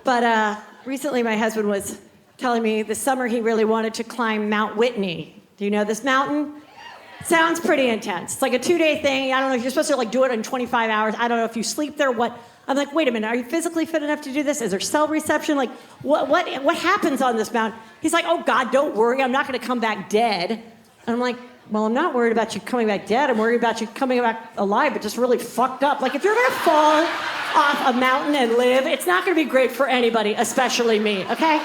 But recently my husband was telling me this summer he really wanted to climb Mount Whitney. Do you know this mountain? Sounds pretty intense. It's like a 2-day thing. I don't know if you're supposed to like do it in 25 hours. I don't know if you sleep there, what. I'm like, wait a minute, are you physically fit enough to do this? Is there cell reception? Like, what happens on this mountain? He's like, oh God, don't worry, I'm not gonna come back dead. And I'm like, well, I'm not worried about you coming back dead. I'm worried about you coming back alive, but just really fucked up. Like, if you're gonna fall off a mountain and live, it's not gonna be great for anybody, especially me, okay?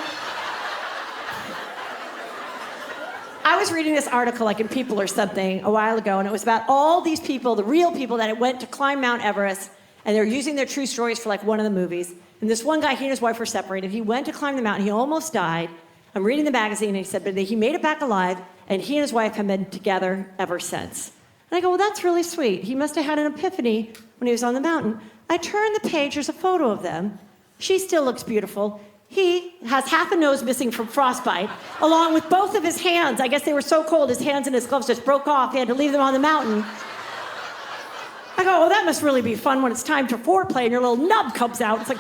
I was reading this article, like in People or something, a while ago, and it was about all these people, the real people that went to climb Mount Everest, and they were using their true stories for like one of the movies. And this one guy, he and his wife were separated. He went to climb the mountain. He almost died. I'm reading the magazine, and he said, but he made it back alive, and he and his wife have been together ever since. And I go, well, that's really sweet. He must have had an epiphany when he was on the mountain. I turned the page, there's a photo of them. She still looks beautiful. He has half a nose missing from frostbite, along with both of his hands. I guess they were so cold, his hands and his gloves just broke off. He had to leave them on the mountain. I go, oh, that must really be fun when it's time to foreplay and your little nub comes out. It's like,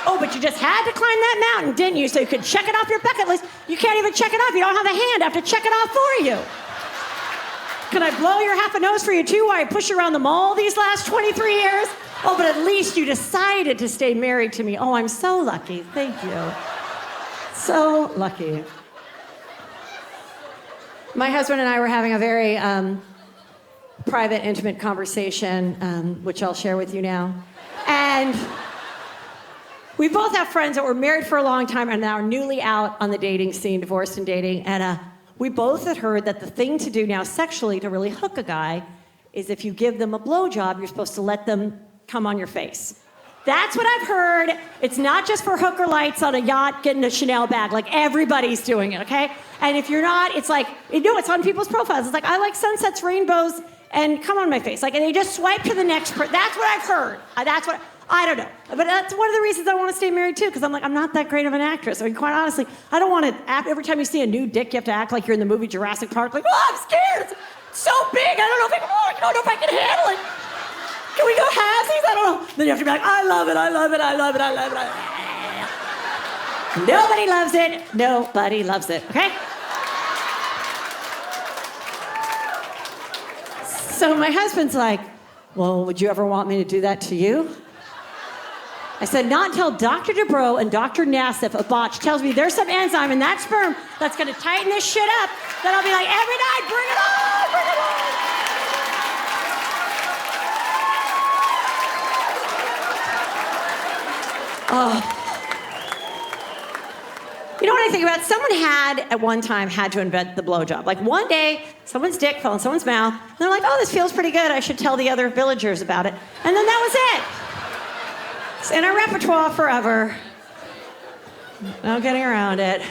oh, but you just had to climb that mountain, didn't you? So you could check it off your bucket list. You can't even check it off. You don't have a hand. I have to check it off for you. Can I blow your half a nose for you, too, while I push you around the mall these last 23 years? Oh, but at least you decided to stay married to me. Oh, I'm so lucky. Thank you. So lucky. My husband and I were having a very private, intimate conversation, which I'll share with you now. And we both have friends that were married for a long time and now are newly out on the dating scene, divorced and dating. And we both had heard that the thing to do now sexually to really hook a guy is if you give them a blowjob, you're supposed to let them come on your face. That's what I've heard. It's not just for hooker lights on a yacht getting a Chanel bag. Like, everybody's doing it, okay? And if you're not, it's like, you know, it's on people's profiles. It's like, I like sunsets, rainbows, and come on my face. Like, and they just swipe to the next person. That's what I've heard. I don't know. But that's one of the reasons I want to stay married, too, because I'm like, I'm not that great of an actress. I mean, quite honestly, I don't want to act, every time you see a new dick, you have to act like you're in the movie Jurassic Park. Like, oh, I'm scared. It's so big. I don't know if I can handle it. Can we go halvesies? I don't know. Then you have to be like, I love it, I love it, I love it, I love it. Nobody loves it. Nobody loves it, okay? So my husband's like, well, would you ever want me to do that to you? I said, not until Dr. Dubrow and Dr. Nassif, a botch, tells me there's some enzyme in that sperm that's going to tighten this shit up, then I'll be like, every night, bring it on, bring it on. Oh. You know what I think about? Someone at one time, had to invent the blowjob. Like, one day, someone's dick fell in someone's mouth, and they're like, oh, this feels pretty good. I should tell the other villagers about it. And then that was it. It's in our repertoire forever. No getting around it.